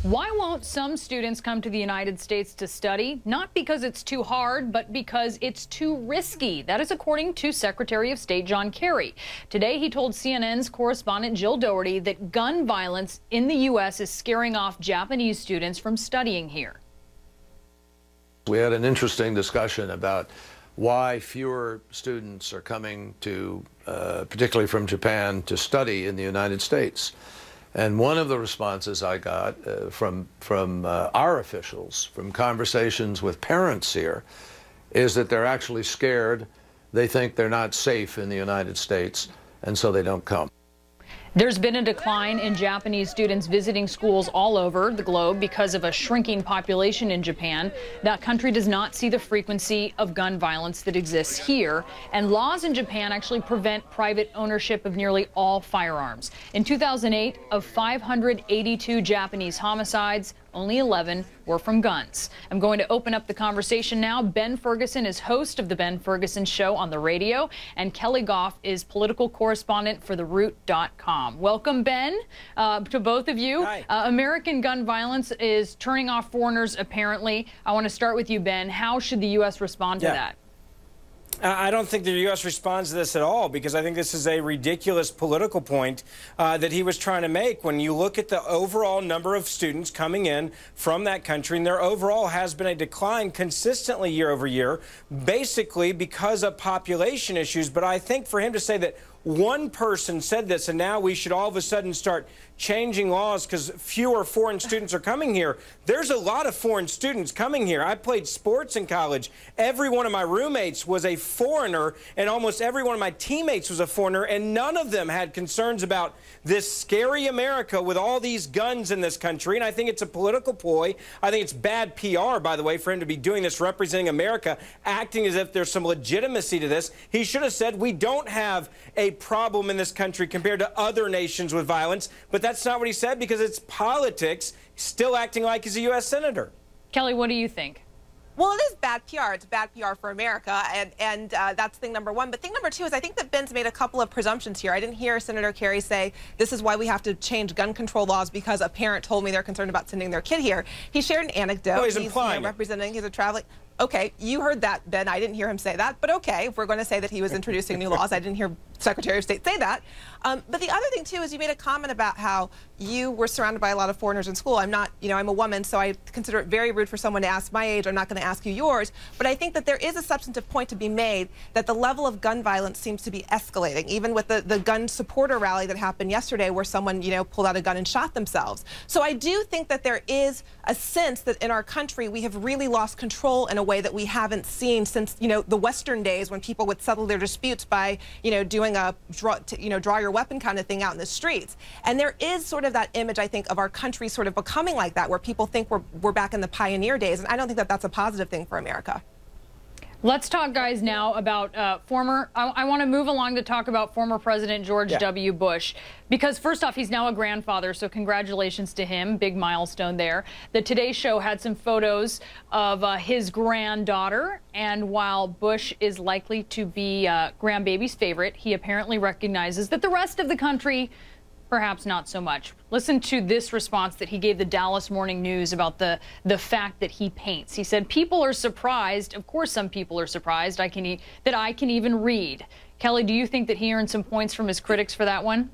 Why won't some students come to the United States to study? Not because it's too hard, but because it's too risky. That is according to Secretary of State John Kerry. Today, he told CNN's correspondent Jill Doherty that gun violence in the U.S. is scaring off Japanese students from studying here. We had an interesting discussion about why fewer students are coming to, particularly from Japan, to study in the United States. And one of the responses I got from our officials, from conversations with parents here, is that they're actually scared. They think they're not safe in the United States, and so they don't come. There's been a decline in Japanese students visiting schools all over the globe because of a shrinking population in Japan. That country does not see the frequency of gun violence that exists here, and laws in Japan actually prevent private ownership of nearly all firearms. In 2008, of 582 Japanese homicides, only 11 were from guns. I'm going to open up the conversation now. Ben Ferguson is host of The Ben Ferguson Show on the radio, and Kelly Goff is political correspondent for TheRoot.com. Welcome, Ben, to both of you. Hi. American gun violence is turning off foreigners, apparently. I want to start with you, Ben. How should the U.S. respond to that? I don't think the U.S. responds to this at all, because I think this is a ridiculous political point that he was trying to make. When you look at the overall number of students coming in from that country, and there overall has been a decline consistently year over year, basically because of population issues. But I think for him to say that one person said this and now we should all of a sudden start changing laws because fewer foreign students are coming here. There's a lot of foreign students coming here. I played sports in college. Every one of my roommates was a foreigner, and almost every one of my teammates was a foreigner, and none of them had concerns about this scary America with all these guns in this country. And I think it's a political ploy. I think it's bad PR, by the way, for him to be doing this, representing America, acting as if there's some legitimacy to this. He should have said, we don't have a problem in this country compared to other nations with violence, but that's not what he said, because it's politics, still acting like he's a U.S. senator. Kelly, what do you think? Well, it is bad PR. It's bad PR for America, and that's thing number one. But thing number two is I think that Ben's made a couple of presumptions here. I didn't hear Senator Kerry say this is why we have to change gun control laws because a parent told me they're concerned about sending their kid here. He shared an anecdote. Oh, he's implying representing, he's a traveling. Okay, you heard that, Ben. I didn't hear him say that, but okay, if we're going to say that he was introducing new laws, I didn't hear Secretary of State say that. But the other thing, too, is you made a comment about how you were surrounded by a lot of foreigners in school. I'm not, I'm a woman, so I consider it very rude for someone to ask my age. I'm not going to ask you yours. But I think that there is a substantive point to be made that the level of gun violence seems to be escalating, even with the gun supporter rally that happened yesterday where someone, pulled out a gun and shot themselves. So I do think that there is a sense that in our country we have really lost control in a way that we haven't seen since, the Western days when people would settle their disputes by, doing a draw your weapon kind of thing out in the streets. And there is sort of that image, I think, of our country sort of becoming like that, where people think we're back in the pioneer days. And I don't think that that's a positive thing for America. Let's talk, guys, now about I want to move along to talk about former President George W. Bush, because first off, he's now a grandfather, so congratulations to him. Big milestone there. The Today Show had some photos of his granddaughter, and while Bush is likely to be grandbaby's favorite, he apparently recognizes that the rest of the country perhaps not so much. Listen to this response that he gave the Dallas Morning News about the fact that he paints. He said, people are surprised. Of course, some people are surprised that I can even read. Kelly, do you think that he earned some points from his critics for that one?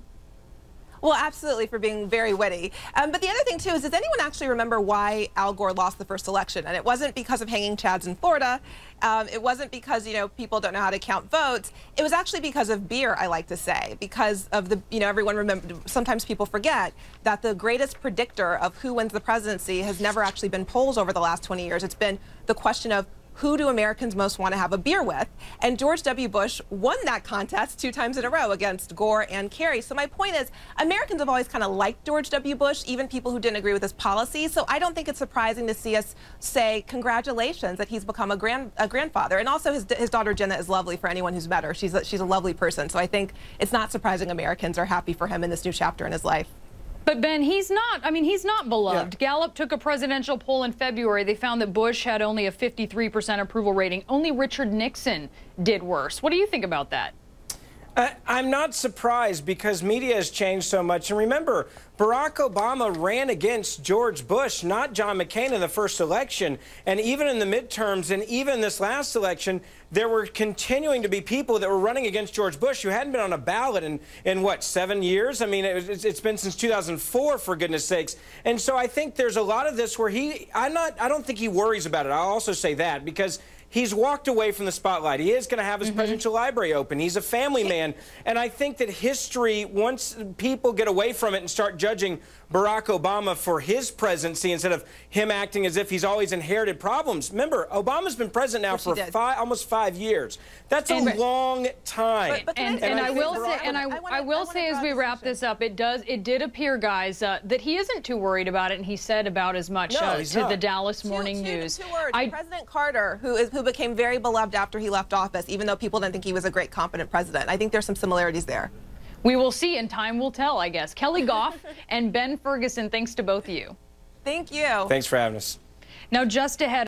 Well, absolutely, for being very witty. But the other thing, too, is does anyone actually remember why Al Gore lost the first election? And it wasn't because of hanging chads in Florida. It wasn't because, people don't know how to count votes. It was actually because of beer, I like to say, because of the, everyone remember, sometimes people forget that the greatest predictor of who wins the presidency has never actually been polls over the last 20 years. It's been the question of who do Americans most want to have a beer with? And George W. Bush won that contest 2 times in a row against Gore and Kerry. So my point is, Americans have always kind of liked George W. Bush, even people who didn't agree with his policies. So I don't think it's surprising to see us say congratulations that he's become a grandfather. And also his daughter Jenna is lovely for anyone who's met her. She's a lovely person. So I think it's not surprising Americans are happy for him in this new chapter in his life. But Ben, he's not beloved. Yeah. Gallup took a presidential poll in February. They found that Bush had only a 53% approval rating. Only Richard Nixon did worse. What do you think about that? I'm not surprised because media has changed so much. And remember, Barack Obama ran against George Bush, not John McCain in the first election. And even in the midterms and even this last election, there were continuing to be people that were running against George Bush who hadn't been on a ballot in what, 7 years? I mean, it's been since 2004, for goodness sakes. And so I think there's a lot of this where I don't think he worries about it. I'll also say that because he's walked away from the spotlight. He is going to have his presidential library open. He's a family man. And I think that history, once people get away from it and start judging Barack Obama for his presidency instead of him acting as if he's always inherited problems. Remember, Obama's been president now for almost 5 years. That's a long time. And I will say as we wrap this up, it did appear, guys, that he isn't too worried about it, and he said about as much to the Dallas Morning News. Two words. President Carter, who became very beloved after he left office, even though people didn't think he was a great, competent president. I think there's some similarities there. We will see, and time will tell, I guess. Kelly Goff and Ben Ferguson, thanks to both of you. Thank you. Thanks for having us. Now, just ahead.